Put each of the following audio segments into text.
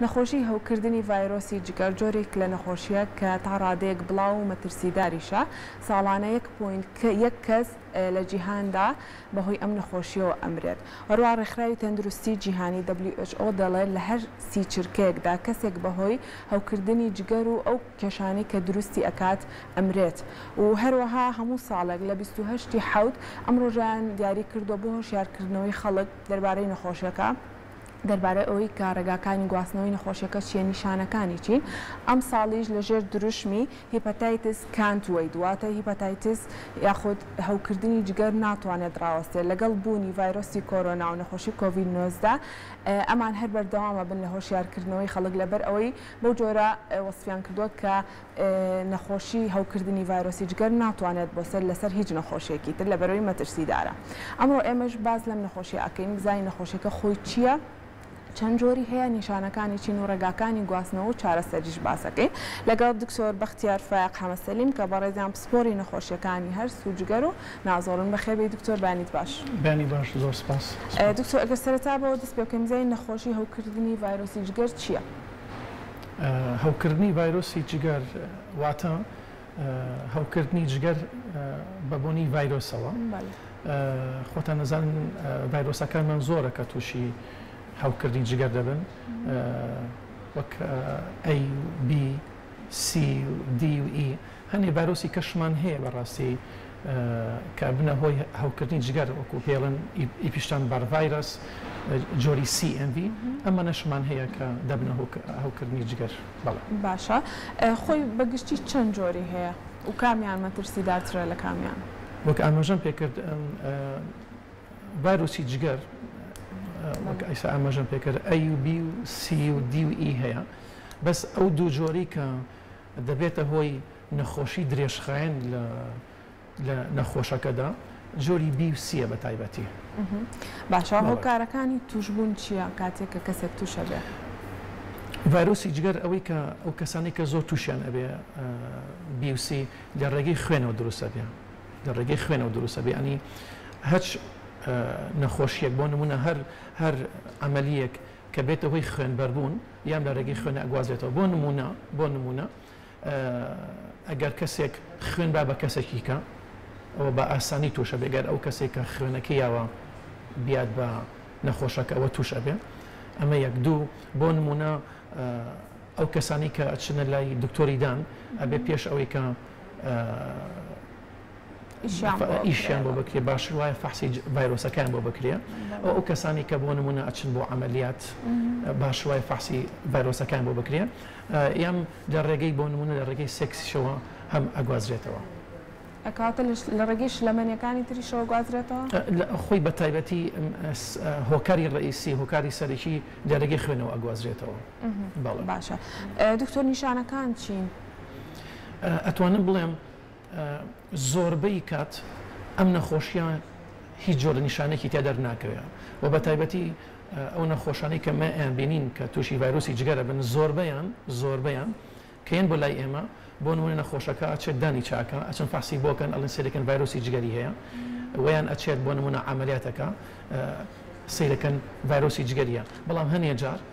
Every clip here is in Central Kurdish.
نەخۆشی هەوکردنی ڤایرۆسی جگەر جۆرێک لە نەخۆشیە کە تا ڕادەیەک بڵاو و مەترسیداریشە ساڵانە 1.1 کەس لە جیهاندا بەهۆی ئەم نەخۆشیەوە ئەمرێت. هەروە ڕێکخراوی تەندروستی جیهانی WHO دەڵێت لە هەر 30 چرکەیەکدا کەسێک بەهۆی هەوکردنی جگەر و ئەو کێشانەی کە دروستی ئەکات ئەمرێت. و هەروەها هەموو ساڵێک لە 28 حەوت ئەم ڕۆژیان دیاری کردو بۆ هۆشیارکردنەوەی خەڵک دەربارەی نەخۆشیەکە دەربارەی ئەوەی کە ڕێگاکانی گواستنەوەی نەخۆشیەکە چیە نیشانەکانی چین. ئەم ساڵیش لەژێر دروشمی هیپەتایتس کانتوەی دواتە هیپەتایتس یاخود هەوکردنی جگەر ناتوانێت ڕاوەستێت لەگەڵ بوونی ڤایرۆسی کۆرۆنا و نەخۆشی کۆڤید-19 ئەمان هەر بەردەوامە بن لە هۆشیارکردنەوەی خەڵک لەبەر ئەوەی بەو جۆرە وەسفیان کردووە کە نەخۆشی هەوکردنی ڤایرۆسی جگەر ناتوانێت بۆ سەر لەسەر هیچ نەخۆشیێکی تر لەبەرەوەی مەترسیدارە. ئەمڕۆ ئێمەش باز لەم نەخۆشی ئەکەین بزانین نەخۆشیەکە خۆی چییە، چەند جۆری هەیە، نیشانەکانی چین و ڕێگاکانی گواستنەوە و چارەسەریش باسەکەین لەگەڵ دکتۆر بەختیار فایق حەمەسەلیم کە بەڕێزیان پسپۆری نەخۆشیەکانی هەرس و جگەر و نازۆڕن بەخێربێ دکتۆر بانیت باش. بانی باش، زۆر سپاس. دکتۆر ئەگەر سەرەتا بەوە دەست پێ بکەین بزانین نەخۆشی هەوکردنی ڤایرۆسی جگەر چییە؟ هەوکردنی ڤایرۆسی جگەر واتە هەوکردنی جگەر بەبوونی ڤایرۆسەوە. خۆتان نەزانن ڤایرۆسەکانمان زۆرە کە تووشی هەوکردنی جگەر دەبن وەک A, B, C, D و E هەنێ ڤایرۆسی کەشمان هەیە بەڕاستی کە بنە هۆی هەوکردنی جگەر وەکو پێڵن ئیپیشتان بار ڤایرۆس جۆری CMV ئەمە نەشمان هەیە کە دەبنە هەوکردنی جگەر. بەڵێ باشە. خۆی بەگشتی چەند جۆری هەیە و کامیان مەترسیدارترە لە کامیان؟ وەک ئاماژەم پێکرد ڤایرۆسی جگەر وەک ئەیسا ئاماژەم پێکرد A و B و C و D و E هەیە، بەس ئەو دوو جۆری کە دەبێتە هۆی نەخۆشی درێژخایەن لە نەخۆشەکەدا جۆری B و C بە تایبەتی. باشە. هۆکارەکانی توشبوون چییە کاتێک کە کەسێک تووشە بێ؟ ڤایرۆسی جگەر ئەوەی کە ئەو کەسانی کە زۆر تووشیان ئەبێ B و C لە ڕێگەی خوێنەوە دروستە بێ، لە ڕێگەی خوێنەوە دروستە بێ، ئەنی هەچ نەخۆشیەک بۆ نمونە هەر ئەمەلیەک کە بێتە هۆی خوێنبەربوون یان لە ڕێگەی خوێنە ئەگوازێتەوە. بۆ نمونە ئەگەر کەسێک خوێن با بە کەسێکی کە ئەوە بە ئاسانی تووشە بێگەر ئەو کەسێک کە خوێنەکە یاوە بیاد بە نەخۆشەکە ئەوە تووشە بێ. ئەمە یەک. دوو، بۆ نمونە ئەو کەسانی کە ئەچنە لای دکتۆری دان ئەبێ پێش ئەوەی کە ئیشیان بۆ بکرێ باش وایە فەحسی ڤایرۆسەکان بۆ بکرێ. ئەو کەسانی کە بۆ نمونە ئەچن بۆ عەمەلیات باش وایە فەحسی ڤایرۆسەکان بۆ بکرێ، یان لە ڕێگەی بۆ نمونە لە ڕێگەی سێکسیشەوە هەم ئەگوازرێتەوە. ئەکاتە لە ڕێگەی شلەمەنیەکانی تریشەوە گوازرێتەوە؟ خۆی بە تایبەتی هۆکاری ڕئیسی هۆکاری سەرەکی لە ڕێگەی خوێنەوە ئەگوازرێتەوە. باشە. دکتۆر نیشانەکان چین؟ ئەتوانم بڵێم زۆربەی کات ئەم نەخۆشیە هیچ جۆرە نیشانێکی تێدەر ناکەوێت و بە تایبەتی ئەو نەخۆشانەی کە مەیان بینین کە تووشی ڤایرۆسی جگەرە بن زۆربەیان کەیان بۆ لای ئێمە بۆ نمونە نەخۆشەکە ئەچێت دانی چاکە ئەچەند فەحسی بۆکەن ئەڵێن سێرەکەن ڤایرۆسی جگەری هەیە، ویان ئەچێت بۆ نمونە عەمەلیاتەکە سیرەکەن ڤایرۆسی جگەریە. بەڵام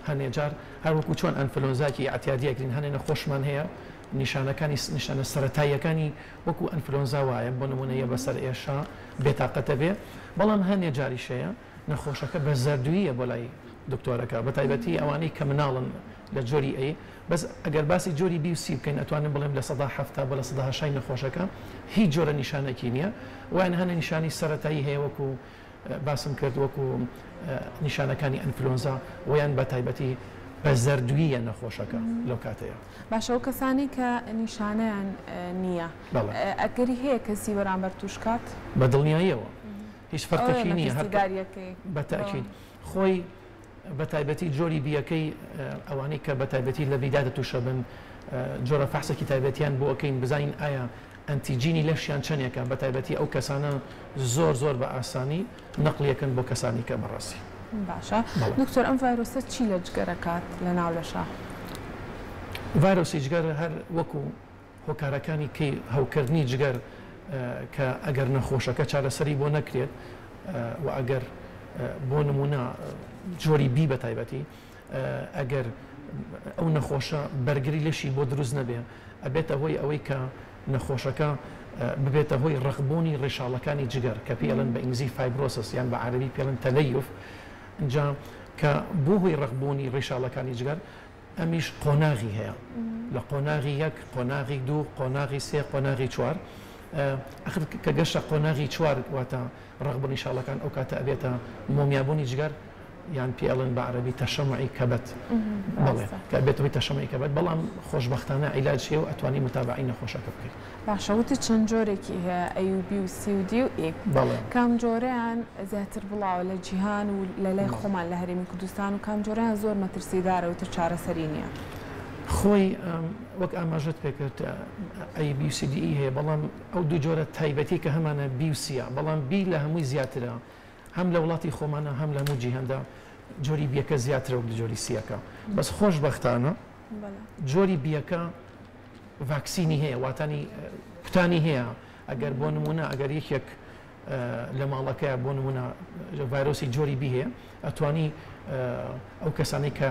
هەنێ جار هەروەکو چۆن ئەنفلۆنزاکی ئەعتیادیەکرین هەنێ نەخۆشمان هەیە نیشانە سەرەتاییەکانی وەکو ئەنفلۆنزا وایە بۆ نمونەیە بەسەر ئێشا بێتاقەتە بێ. بەڵام هەنێ جاریشەیە نەخۆشەکە بە زەردوویە بۆ لای دکتۆرەکە بە تایبەتی ئەوانەی کە مناڵن لە جۆری A. بەس ئەگەر باسی جۆری B و C بکەین ئەتوانین بڵێم لە 170 بۆ لە 180 نەخۆشەکە هیچ جۆرە نیشانێکی نییە، وایە هەنە نیشانی سەرەتایی هەیە وەکو باسم کرد وەکو نیشانەکانی ئەنفلۆنزا ویان بە تایبەتی بە زەردوویە نەخۆشەکە لەو کاتەیە. باشە. ئەو کەسانی کە نیشانەیان نییە ئەگەری هەیە کەسی بەرامبەر توشکات بە دڵنیاییەوە هیچ فەرقێکی نییە بە تاکید خۆی بە تایبەتی جۆری بیەکەی ئەوانەی کە بە تایبەتی لە بیدادە تووشە بن جۆرە فەحسێکی تایبەتیان بۆ ئەەکەین بزانین ئایا ئەنتیجینی لەشیان چەندێکە بە تایبەتی ئەو کەسانە زۆر بە ئاسانی نەقلیەکەن بۆ کەسانی کە بەڕاستی. باشە. دکتۆر ئەم ڤایرۆسە چی لە جگەرەکات لە ناو لەشە؟ ڤایرۆسی جگەر هەر وەکو هۆکارەکانی کەی هەوکردنی جگەر کە ئەگەر نەخۆشەکە چارەسەری بۆ نەکرێت و ئەگەر بۆ نمونە جۆری B بە تایبەتی ئەگەر ئەو نەخۆشە بەرگری لەشی بۆ دروست نەبێ ئەبێتە هۆی ئەوەی کە نەخۆشەکە ببێتە هۆی ڕەخبوونی ڕێشاڵەکانی جگەر کە پێڵن بە ئینگلیزی فایبرۆسس یان بە عەرەبی پێڵن تەلەیف اینجا کە بۆ هۆی ڕەخبوونی ڕێشاڵەکانی جگەر ئەمیش قۆناغی هەیە لە قۆناغی یەک قۆناغی دوو قۆناغی سێ قۆناغی چوار کە گەشتە قۆناغی چوار واتە ڕەخبوونی شاڵەکان ئەو کاتە ئەبێتە مۆمیابوونی جگەر یان پێڵن بە عەرەبی تەشەمعی کەبەت بەڵێ کە بێتەوەی تەشەمعی کەبەت بەڵام خۆشبەختانە عیلاج هەیە و ئەتوانی متابعی نەخۆشەکە بکەیت. باشەوتە چەند جۆرێکی هەیە ئەیوبی و سی و دی و ئی کام جۆرەیان زیاتر بڵاوە لە جیهان و لە لای خۆمان لە هەرێمی کوردستان و کام جۆرەیان زۆر مەترسیدارە و تر چارەسەری نییە. خۆی وەک ئاماژت پێکرد ئەی BCD هەیە بەڵام ئەو دوو جۆرە تایبەتی کە هەمانە بیوسیە بەڵام بی لە هەمووی زیاترە هەم لە وڵاتی خۆمانە هەم لە هەموو جیهاندا جۆری بیەکە زیاترە و جۆری سیەکە بەس خۆشبەختانە جۆری بیەکە ڤاکسینی هەیە واتانی کوتانی هەیە ئەگەر بۆ نمونە ئەگەر یەکێک لە ماڵەکەیە بۆ نمونە ڤایرۆسی جۆری بی هەیە ئەتوانی ئەو کەسانی کە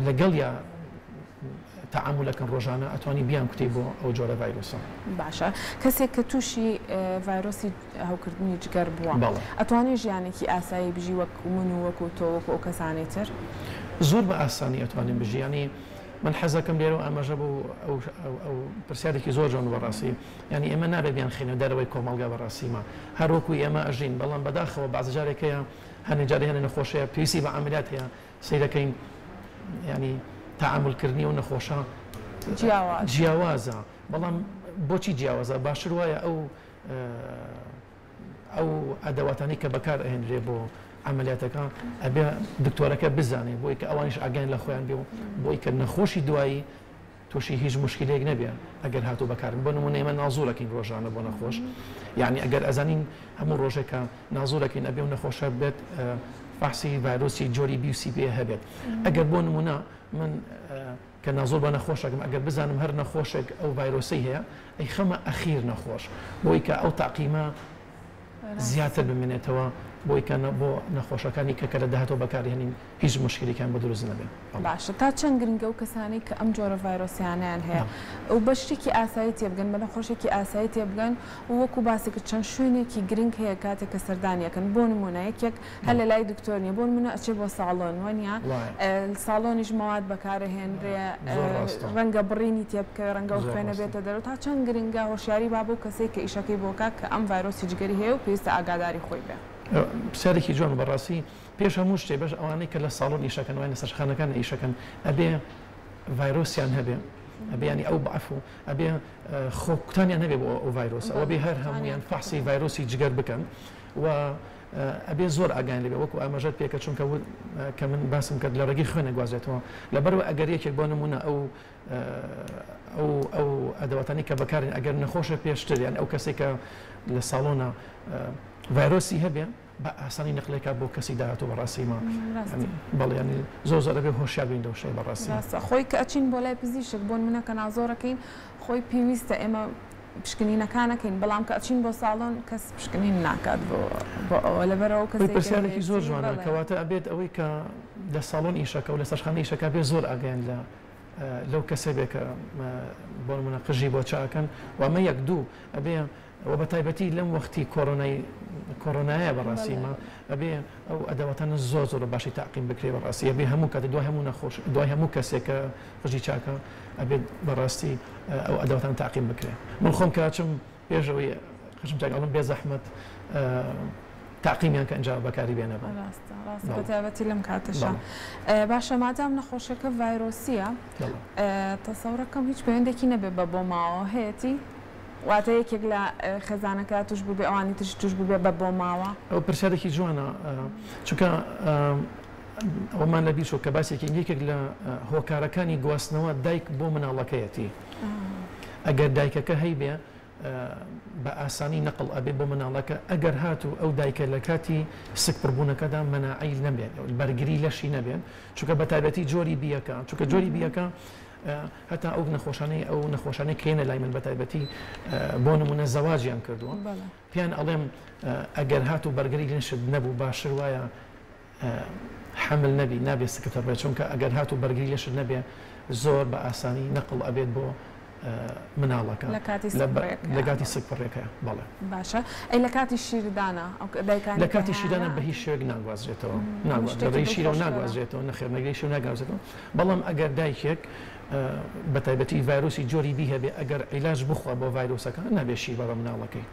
لەگەڵ یا تعاملەکەن ڕۆژانە ئەتوانی بیان کوتەی بۆ ئەو جۆرە ڤایرۆسە. باشە کەسێک کە تووشی ڤایرۆسی هەوکردنی جگەر بووە ئەتوانێت ژیانێکی ئاسایی بژی وەک من و وەکو تۆ وەکو ئەو کەسانی تر زۆر بە ئاسانی ئەتوانین بژیانی من حەزەکەم لێرە و ئاماژە بوو ئەو پرسیارێکی زۆر جوان بەڕاستی ینی ئێمە نابێ بیان خینە دەرەوەی کۆمەڵگا بەڕاستیمە هەروەکو ئێمە ئەژین بەڵام بەداخەوە بەعزجارێکەیە هەنێ جارێ هەنێ نەخۆشەیە پێویستی بە عەملیات هەیە سەیرەکەین ینی تعاملکردنی و نەخۆشە جیاوازە بەڵام بۆچی جیاوازە باشتر وایە ئەو ئەدەواتانی کە بەکار ئەهێنرێ بۆ عملیاتەکە ئەبێ دکتۆرەکە بزانێ بۆی کە ئەوانش ئاگیان لە خۆیان بێ و بۆی کە نەخۆشی دوایی تووشی هیچ مشکلێک نەبێ ئەگەر هاتوو بەکارن بۆ نمونە ئێمە نازوورەکەین ڕۆژانە بۆ نەخۆش یعنی ئەگەر ئەزانین هەموو ڕۆژێکە نازوورەکەین ئەبێ و نەخۆشە بێت فاحسی ڤایرۆسی جۆری BCP هەبێت ئەگەر بۆ نمونە من کە نازۆر بە نەخۆشەکەم ئەگەر بزانم هەر نەخۆشێک ئەو ڤایرۆسی هەیە ئەی خەمە ئەخیر نەخۆش بۆی کە ئەو تاقیمە زیاتر بمێنێتەوە بۆی کە بۆ نەخۆشەکانی کە لە داهاتەوە بەکارهێنین هیچ مشکلێکیان بە دروست نەبێت. باشە تا چەند گرنگە و کەسانی کە ئەم جۆرە ڤایرۆسیانیان هەیە و بە شتێکی ئاسایی تێبگەن بە نەخۆشێکی ئاسایی تێبگەن و وەکو باسێکە چەند شوێنێکی گرنگ هەیە کاتێک کە سەردانیەکەن بۆ نمونە یەکێک هەر لە لای دکتۆر نیە بۆ نمونە ئەچێ بۆ ساڵۆن وەنیا ساڵۆنیش مەواد بەکارهێنرێ ڕەنگە بڕینی تێبکە ڕەنگە و خوێنە بێتە دەرەوە تا چەند گرنگە هۆشیاری بابوو کەسێک کە ئیشەکەی بۆکە کە ئەم ڤایرۆسی جگەری هەیە و پێویستە ئاگاداری خۆی بێ. پرسیارێکی جوان بەڕاستی پێش هەموو شتێ بەش ئەوانەی کە لە ساڵۆن ئیشەکەن وای لە سەرخانەکان ئیشەکەن ئەبێ ڤایرۆسیان هەبێ ئەبێ ینی ئەو بەعف و ئەبێ خۆکوتانیان هەبێ بۆ ئەو ڤایرۆس ئەوە بێ هەر هەمویان فەحسی ڤایرۆسی جگەر بکەن و ئەبێ زۆر ئاگان لێبێ وەکو ئاماژەت پێکە چونکە کە من باسم کرد لە ڕێگەی خوێنە گوازێتەوە لەبەرەوە ئەگەر یەکێک بۆ نمونە ئەو ئەدەواتانی کە بەکارن ئەگەر نەخۆشە پێشتر یان ئەو کەسێک کە لە ساڵۆنە ڤایرۆسی هەبێ بە ئاسانی نەقلێکا بۆ کەسی داهاتوو بەڕاستیمە بەڵێ ینی زۆر زۆر بێ هۆشیار بین دەوشەی بەڕاستی خۆی کە ئەچین بۆ لای پزیشک بۆ منە کە نازۆرەکەین خۆی پێویستە ئێمە پشکنینەکانەکەین بەڵام کە ئەچین بۆ ساڵۆن کەس پشکنین ناکات بۆ ئەوە لەبەرەوە کەس پرسیارێکی زۆر جوانە کەواتە ئەبێت ئەوەی کە لە ساڵۆن ئیشەکە و لە سەرخانە ئیشەکە بێ زۆر ئاگەیان لەو کەسێ بێ کە بۆ نمونە قژی بۆ چاکەن و ئەمە یەک دوو ئەبێ و بە تایبەتی لەم وەختی کۆرۆنایە بەڕاستیمە ئەبێ ئەو ئەدەواتانە زۆر زۆر باشی تاقیم بکرێ بەڕاستی ئەبێ هەموو کات دوای هەموو نەخۆش دوای هەموو کەسێکە قژی چاکە ئەبێت بەڕاستی ئەو ئەدەواتان تاقیم بکرێ من خۆم کاچم پێشەوەی خشم چاکڵم بێ زەحمەت تاقیمیان کە ئەنجا بەکاری بێنە بە تایبەتی لەم کاتەشە باشە مادام نەخۆشەکە ڤایرۆسیە تەسەورەکەم هیچ پەیوەندێکی نەبێ بە بۆ ماوە هەیەی واتە یەکێک لە خێزانەکە توش بووبێ ئەوانی تش توش بووبێ بە بۆ ماوە ئەو پرسیارێکی جوانە چونکە ئەومان لە بیرچۆ کە باسێکی یەکێک لە هۆکارەکانی گواستنەوە دایک بۆ مناڵەکەیەتی ئەگەر دایکەکە هەیبێ بە ئاسانی نەقڵ ئەبێ بۆ مناڵەکە ئەگەر هاتوو ئەو دایکە لە کاتی سکپڕبوونەکەدا مەناعیل نەبێت بەرگری لەشی نەبێت چونکە بە تایبەتی جۆری بیەکە چونکە جۆری بیەکە هەتا ئەو نەخۆشانەی کێنە لای من بە تایبەتی بۆ نمونە زەواجیان کردووە پیان ئەڵێم ئەگەر هاتوو بەرگری لەشت نەبوو باشتر وایە حمل نەبی نابێت سکتەر بێت چونکە ئەگەر هاتو بەرگری لەش نەبێ زۆر بە ئاسانی نەقڵ ئەبێت بۆ مناڵەکە لە کاتی سکپڕێکە بەڵێ باشە ئەی لە کاتی شیردانە لە کاتی شیرانە بە هیچ شوێک ناگوازرێتەوە لەبەری شیرە و ناگوازرێتەوە نەخێرنەگەی شو ناگوازێتەوە بەڵام ئەگەر دایکێک بە تایبەتی ڤایرۆسی جۆری بی هەبێ ئەگەر عیلاج بخوا بۆ ڤایرۆسەکە نابێت شیر بە مناڵەکەی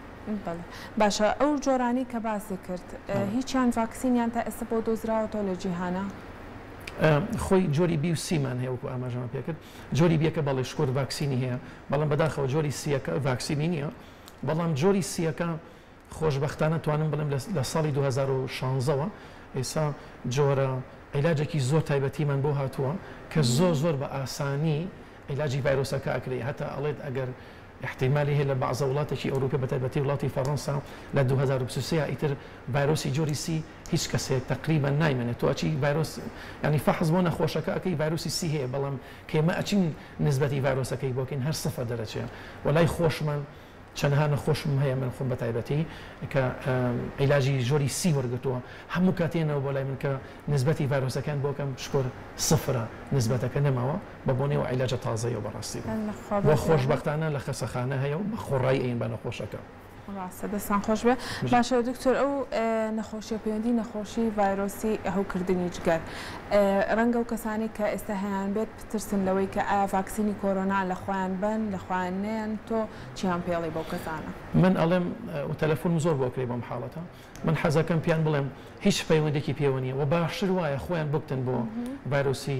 باشە ئەو جۆرانی کە باسی کرد هیچیان ڤاکسینیان تا ئێستا بۆ دۆزراوەتەوە لە جیهانە خۆی جۆری بی و سیمان هەیە وەکو ئاماژەمە پێکرد جۆری بیەکە بەڵێ شکۆر ڤاکسینی هەیە بەڵام بەداخەوە جۆری سیەکە ڤاکسینی نییە بەڵام جۆری سیەکە خۆشبەختانە توانم بڵێم لە ساڵی 2016ەوە ئێستا جۆرە عیلاجێکی زۆر تایبەتیمان بۆ هاتووە کە زۆر بە ئاسانی عیلاجی ڤایرۆسەکە ئەکرێ هەتا ئەڵێت ئەگەر احتیمالی هەیە لە بەعزە وڵاتێکی ئەوروپا بە تایبەتی وڵاتی فەڕەنسا لە 2023 ئیتر ڤایرۆسی جۆری سی هیچ کەسێک تقریبا نایمێنێت تۆ ئەچی ڤایرۆس ینی فەحز بۆ نەخۆشەکە ئەەکەی ڤایرۆسی سی هەیە بەڵام کێمە ئەچین نسبەتی ڤایرۆسەکەی بۆکەین هەر سەفە دەرەچێت وەلای خۆشمان چەندها نەخۆشم هەیە من خۆم بە تایبەتی کە عیلاجی جۆری سی وەرگتووە هەموو کاتێنەوە بۆ لای من کە نسبەتی ڤایرۆسەکان بۆکەم شکۆر سفرە نسبەتەکە نەماوە بە بۆنێەوە عیلاجە تازەیە بەڕاستی بۆ خۆشبەختانە لە خەسەخانە هەیە و بە خۆڕایی ئەین بە نەخۆشەکە ڕاستە دەستان خۆش بێ باشە دکتۆر ئەو نەخۆشیە پەیوەندی نەخۆشی ڤایرۆسی هەوکردنی جگەر ڕەنگە و کەسانی کە ئێستا هەیان بێت پترسن لەوەی کە ئایا ڤاکسینی کۆرۆنا لە خۆیان بن لە خۆیان نێن تۆ چیان پێڵی بەو کەسانە من ئەڵێم و تەلەفۆن زۆر بۆکرێ بەم حاڵەتە من حەزەکەم پیان بڵێم هیچ پەیوەندێکی پێوە و باشتر وایە خۆیان بکتن بۆ ڤایرۆسی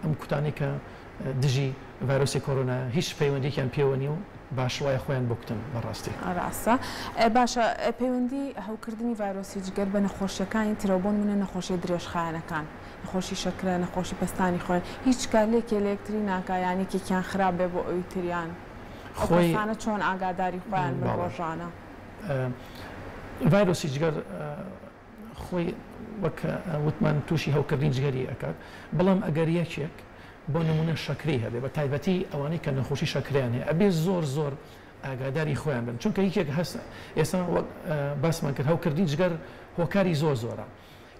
ئەم کوتانی کە دژی ڤایرۆسی کۆرۆنا هیچ پەیوەندێکیان پێوە نیە و باش وایە خۆیان بکتن بەڕاستی ڕاستە باشە پەیوەندی هەوکردنی ڤایرۆسی جگەر بە نەخۆشیەکانی ترەوبوون منە نەخۆشی درێژخایەنەکان نەخۆشی شەکرە نەخۆشی پەستانی خۆیان هیچ کارلێکی لەکتری ناکایانی کێکیان خراپ بێ بۆ ئەوی تریان خۆیانە چۆن ئاگاداری خۆیان بە ڕۆژانە ڤایرۆسی جگەر خۆی وەک وتمان تووشی هەوکردنی جگەری ئەکات بەڵام ئەگەر یەکێک بۆ نمونە شەکری هەبێ بە تایبەتی ئەوانەی کە نەخۆشی شەکریان هەیە ئەبێ زۆر ئاگاداری خۆیان بن چونکە یەکێک هەست ئێستا باسمان کرد هەوکردنی جگەر هۆکاری زۆرە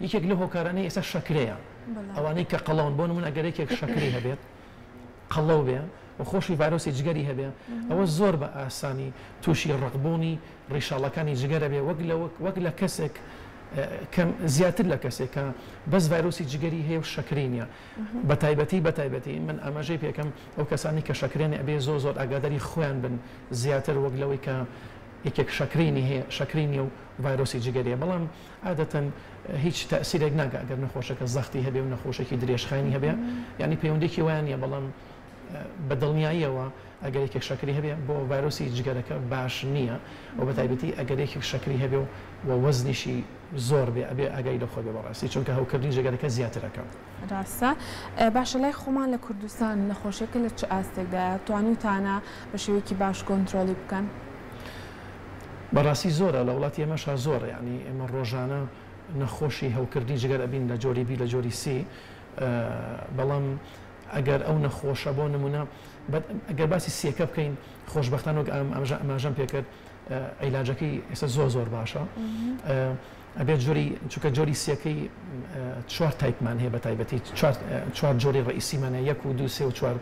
یەکێک لە هۆکارانەی ئێستا شەکرەیە ئەوانەی کە قەڵاون بۆ نمونە ئەگەرێکێک شەکری هەبێت قەڵەو بێ و خۆشی ڤایرۆسی جگەری هەبێ ئەوە زۆر بە ئاسانی تووشی ڕقبوونی ڕیشاڵەکانی جگەرە بێ وەک لە کەسێک کەم زیاتر لە کەسێکە بەس ڤایرۆسی جگەری هەیە و شەکری نیە بە تایبەتی من ئەمەژەی پێکەم ئەو کەسانی کە شەکرێنی ئەبێ زۆر ئاگاداری خۆیان بن زیاتر وەک لەوەی کە یەکێک شەکرینی هەیە شەکرینی و ڤایرۆسی جگەریە بەڵام عادەتەن هیچ تەسیرێک ناگە ئەگەر نەخۆشەکە زەختی هەبێ و نەخۆشێکی درێژخایانی هەبێ ینی پەیوەندێکی وایان نیە بەڵام بە دڵنیاییەوە ئەگەرێکێک شەکری هەبێ بۆ ڤایرۆسی جگەرەکە باش نییە و بە تایبەتی ئەگەرێکی شەکری هەبێ و وەزنیشی زۆر بێ ئەبێ ئەگەی لەخۆ بێ بەڕاستی چونکە هەوکردنی جگەرەکە زیاترەکە ڕاستە باشە لای خۆمان لە کوردستان نەخۆشیەکە لە چ ئاستێکدایە توانیتانە بە شێوەیەکی باش کۆنتترۆلی بکەن بەڕاستی زۆرە لە وڵاتی ئێمەشا زۆر ینی ئێمە ڕۆژانە نەخۆشی هەوکردنی جگەر ئەبین لە جۆری بی لە جۆری سی بەڵام ئەگەر ئەو نەخۆشە بۆ نمونە ئەگەر باسی سیەکە بکەین خۆشبەختان وەک ئەماژەم پێکرد عیلاجەکەی ئێستا زۆر باشە ئەبێت جۆری چونکە جۆری سیەکەی 4 تایپمان هەیە بە تایبەتی 4 جۆری ڕئیسیمانە 1 و 2 3 و 4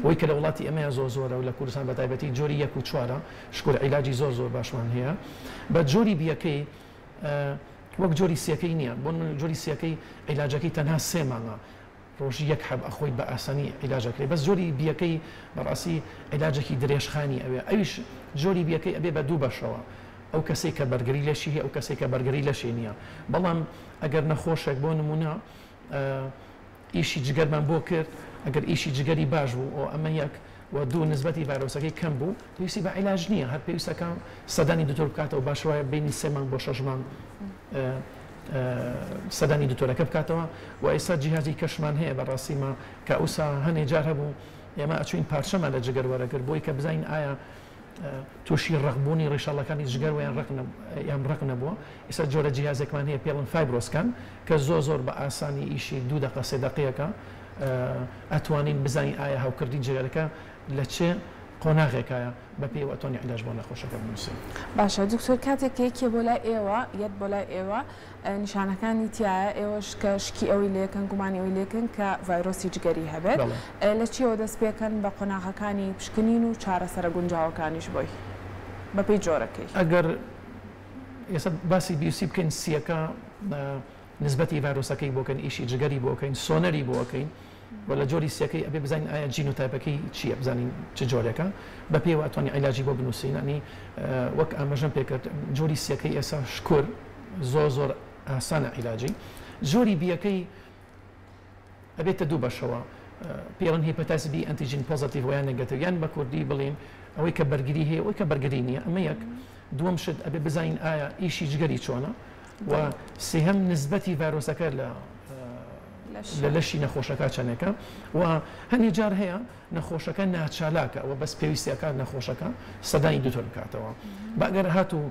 وەی کە لە وڵاتی ئەمەیە زۆرە و لە کوردستان بە تایبەتی جۆری 1 و 4 شکۆر عیلاجی زۆر باشمان هەیە بە جۆری بیەکەی وەک جۆری سیەکەی نییە بۆ جۆری سیەکەی عیلاجەکەی تەنها 3 مانگە ڕۆژی یەک حەب ئەخۆی بە ئاسانی عیلاجەکەی بەس جۆری بیەکەی بەڕاستی عیلاجێکی درێژخانی ئەوێ ئەویش جۆری بیەکەی ئەبێ بە 2 بەشەوە ئەو کەسێک کە بەرگری لەشی هەیە ئەو کەسێک کە بەرگری لەشی نییە بەڵام ئەگەر نەخۆشێک بۆ نمونە ئیشی جگەرمان بۆ کرد ئەگەر ئیشی جگەری باش بوو ئەو ئەمە یەک و 2 نسبەتی ڤایرۆسەکەی کەم بوو پێویستی بە عیلاج نییە هەر پێویستەکە سەدانی دکتۆر بکاتەوە باش وایە بینی 3 مانگ بۆ 6 مانگ سەدانی دکتۆرەکە بکاتەوە و ئێستا جیهازی کەشمان هەیە بەڕاستیمە کە ئەوسا هەنێ جار هەبوو ئێمە ئەچوین پارچەمان لە جگەر وەرەگرت بۆی کە بزانین ئایا تووشی ڕقبوونی ڕیشاڵەکانی جگەر ویان ڕق نەبووە ئێستا جۆرە جیهازێکمان هەیە پێڵن فایبرۆسکان کە زۆر بە ئاسانی ئیشی 2 دقیقە 3 دقیقەکە ئەتوانین بزانین ئایا هەوکردی جگەرەکە لە چێ قۆناغێکایە بە پێی ئەتوانی عیلاج بۆ نەخۆشەکە بنووسین. باشە دکتۆر کاتێکێکی بۆ لای ئێوە یەت بۆ لای ئێوە نیشانەکانی تایە ئێوەش کە شکی ئەوی لێکن گومانی ئەوی لێکن کە ڤایرۆسی جگەری هەبێت لە چیەوە دەست پێکەن بە قۆناغەکانی پشکنین و چارەسەرە گونجاوەکانیش بۆی بەپێی جۆرەکەی. ئەگەر ئێستا باسی بیوسی بکەین سیەکە نسبەتی ڤایرۆسەکەی بۆکەن ئیشی جگەری بۆکەین سۆنەری بۆکەین و لە جۆری سیەکەی ئەبێ بزانین ئایا جینۆتایپەکەی چییە بزانین چ جۆرێکە بە پێوە ئەتوانی عیلاجی بۆ بنووسین ئەنی وەک ئاماژەم پێکرد جۆری سیەکەی ئێستا شکر زۆر ئاسانە عیلاجی جۆری بیەکەی ئەبێتە دوو بەشەوە پێڵەن هیپەتایتس بی ئەنتیجین پۆزیتیڤ یان نێگەتیڤ یان بە کوردی بڵێن ئەوەی کە بەرگری هەیە ئەوەی کە بەرگری نییە ئەمە یەک دووەم شت ئەبێ بزانین ئایا ئیشی جگەری چۆنە و سێهەم نسبەتی ڤایرۆسەکە لە لەشی نەخۆشەکە چەندێکە و هەندێک جار هەیە نەخۆشەکە ناچالاکە ئەوە بەس پێویستیەکە نەخۆشەکە سەدانی دوتر بکاتەوە بەگەر هاتوو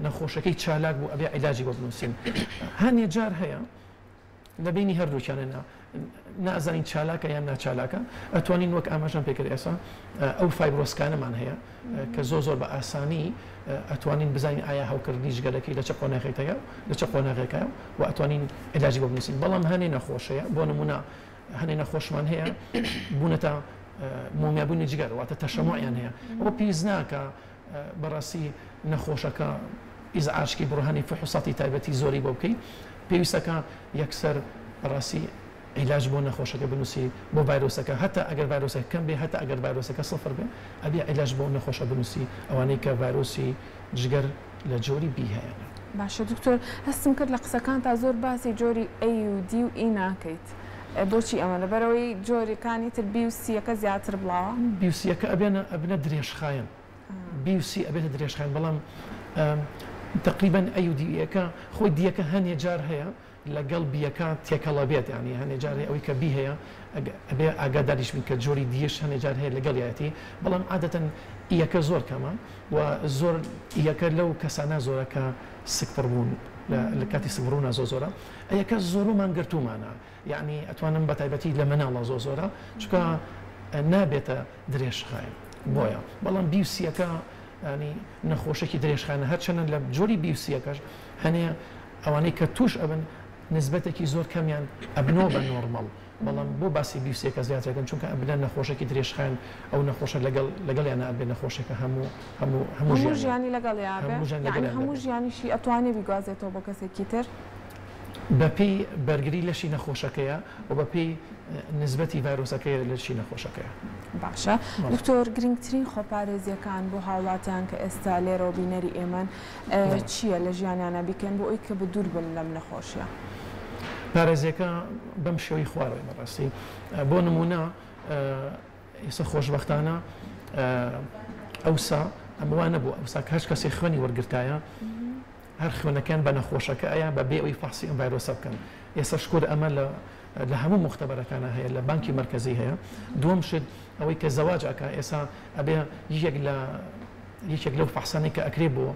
نەخۆشەکەی چالاک بوو ئەبێ عیلاجی بۆ بنووسین هەندێک جار هەیە لە بینی هەردووکیانە نازانین چالاکە یان ناچالاکە ئەتوانین وەک ئاماژەم پێکرد ئێستا ئەو فایبرۆسکانەمان هەیە کە زۆر بە ئاسانی ئەتوانین بزانین ئایا هەوکردنی جگەرەکەی لە چه قۆناغێکەیە لە چه قۆناغێکەیە و ئەتوانین عیلاجی بۆ بنووسین بەڵام هەندێک نەخۆشەیە بۆ نمونە هەندێک نەخۆشمان هەیە بوونەتە مومیابوونی جگەر واتە تەشەمۆعیان هەیە ئەوە پێویست ناکە بەڕاستی نەخۆشەکە ئیزعاجکی بڕهانی فحوساتی تایبەتی زۆری بۆ بکەیت پێویستەکە یەکسەر بەڕاستی عیلاج بۆ نەخۆشەکە بنووسی بۆ ڤایرۆسەکە هەتا ئەگەر ڤایرۆسەکە کەم بێ هەتا ئەگەر ڤایرۆسەکە سەفر بێ ئەبێ عیلاج بۆ نەخۆشە بنووسی ئەوانەی کە ڤایرۆسی جگەر لە جۆری بی هەیە. باشە دکتۆر هەستم کرد لە قسەکان تا زۆر باسی جۆری ئەی و دی و ئی ناکەیت بۆچی ئەمە لەبەرەوەی جۆریەکانی تر بی و سیەکە زیاتر بڵاوە بیوسیەکە ئەبنە درێژخایەن بیوسی ئەبێتە درێژخایەن بەڵام تقریبا ئەی و دیەکە خۆی دیەکە هەندێک جار هەیە لەگەڵ بیەکە تێکەڵە بێت ینی هەندێک جار ئەوەی کە بی هەیە ئەبێ ئاگاداریش بین کە جۆری دیش هەندێک جار هەیە لەگەڵ یەتی بەڵام عادەتەن ئیەکە زۆر کەمە و زۆر ئیەکە لەو کەسانە زۆرەکە سکتڕ بوون لە کاتی سبڕوونە زۆرە ئەیەکە زۆرمان گرتومانە یعنی ئەتوانم بە تایبەتی لە مناڵە زۆرە چکە نابێتە درێژخایە بۆیە بەڵام بیوسیەکە ینی نەخۆشێکی درێژخانە هەرچەنە لە جۆری بیوسیەکەش هەنێ ئەوانەی کە توش ئەبن نسبەتێکی زۆر کەمیان ئەبنەوە بە نۆرمەڵ بەڵام بۆ باسی بیوسیەکە زیاترەکەن چونکە ئەبنە نەخۆشێکی درێژخان ئەو نەخۆشە لەگەڵیانە ئەبێ نەخۆشێکە هەموو ژیانی لەگەڵ هەموو ژیانیشی ئەتوانێ بیگوازێتەوە بۆ کەسێکی تر بەپێی بەرگری لەشی نەخۆشەکەیە و بەپێی نسبەتی ڤایرۆسەکەی لەشی نەخۆشەکەیە. باشە دکتۆر گرنگترین خۆپارێزیەکان بۆ هاوڵاتیان کە ئێستا لێرەوە بینەری ئێمەن چییە لە ژیانیانە بیکەن بۆ ئەوی کە بە دوور بن لەم نەخۆشیە؟ پارێزیەکە بەم شێوەی خوارەوەی بەڕاستی بۆ نمونە ئێستا خۆشبەختانە ئەوسا ئەمەوان نەبوو ئەوسا کە هەر کەسێک خوێنی وەرگرتایە هەر خوێنەکان بە نەخۆشەکە ئەیە بە بێ ئەوی فاسی ئەم ڤایرۆسە بکەن ئێستا شکۆر ئەمە لە هەموو مختبەرەکانە هەیە لە بانکی مرکزی هەیە دووەم شت ئەوەی کە زەواج ئەکا ئێستا ئەبێ یەکێک لەو فحسانی کە ئەکرێ بۆ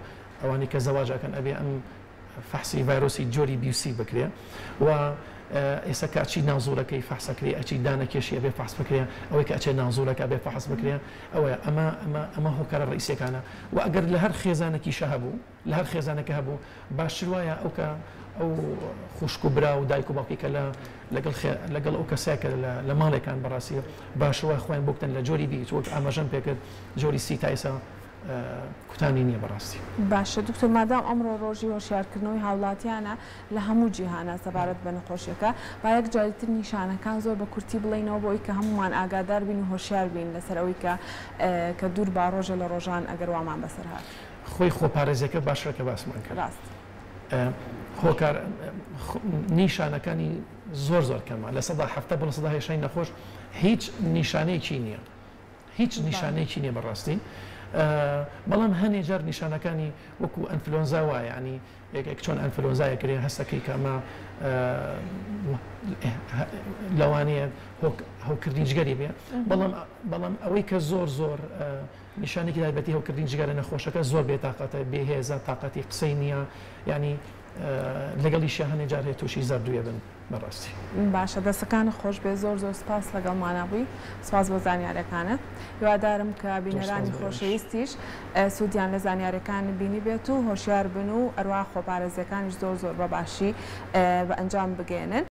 ئەوانی کە زەواج ئەکەن ئەبێ ئەم فحسی ڤایرۆسی جۆری بیوسی بکرێ و ئێستا کاچی ناوزۆرەکەی فحسەکرێ ئەچی دانەکێشی ئەبێ فحس بکرێ ئەوەی کە ئەچێ ناوزۆرەکە ئەبێ فحس بکرێ ئەوەیە ئەمە هۆکارە ڕئیسیەکانە و ئەگەر لە هەر خێزانێکیشە هەبوو لە هەر خێزانەکە هەبوو باشتر وایە ئەو خوشک و برا و دایک و باوکی کە لەگەڵ ئەو کەسێکە لە ماڵێکان بەڕاستی باشەوە خۆیان بکتن لە جۆری بی وەک ئاماژەم پێکرد جۆری سی تایسە کوتانی نییە بەڕاستی. باشە دکتۆر مادام ئەمڕۆ ڕۆژی هۆشیارکردنەوەی هاوڵاتیانە لە هەموو جیهانە سەبارەت بە نەخۆشیەکە با یەک جاریتر نیشانەکان زۆر بە کورتی بڵێنەوە بۆ ئەوی کە هەمومان ئاگادار بین و هۆشیار بین لەسەر ئەوەی کە دوور با ڕۆژە لە ڕۆژان ئەگەر وامان بەسەر هات خۆی خۆپارێزیەکە باشەکە باسمان کرد هۆکار نیشانەکانی زۆر کەمە لە 170 بۆ 180 نەخۆش هیچ نیشانەیەکی نییە هیچ نیشانەیەکی نییە بەڕاستی بەڵام هەندێک جار نیشانەکانی وەکو ئەنفلۆنزا وایە ینی یەکێک چۆن ئەنفلۆنزایە کرێ هەستەکەی کە ئەمە لەوانەیە هەوکردنی جگەری بێ بەڵام ئەوەی کە زۆر نیشانێکی تایبەتی هەوکردنی جگەرە نەخۆشەکە زۆر بێتاقەتە بێهێزە تااقەتی قسەی نییە ینی لەگەڵیشە هەندێک جار هەیە تووشی زەردوویە بن بەڕاستی. باشە دەستەکانە خۆش بێ زۆر سپاس لەگەڵمانەبووی سپاس بۆ زانیاریەکانت هیوادارم کە بینەرانی خۆشەویستیش سوودیان لە زانیاریەکان بینی بێت و هۆشیار بن و ئەروە خۆپارێزیەکانیش زۆر بە باشی بە ئەنجام بگێنن.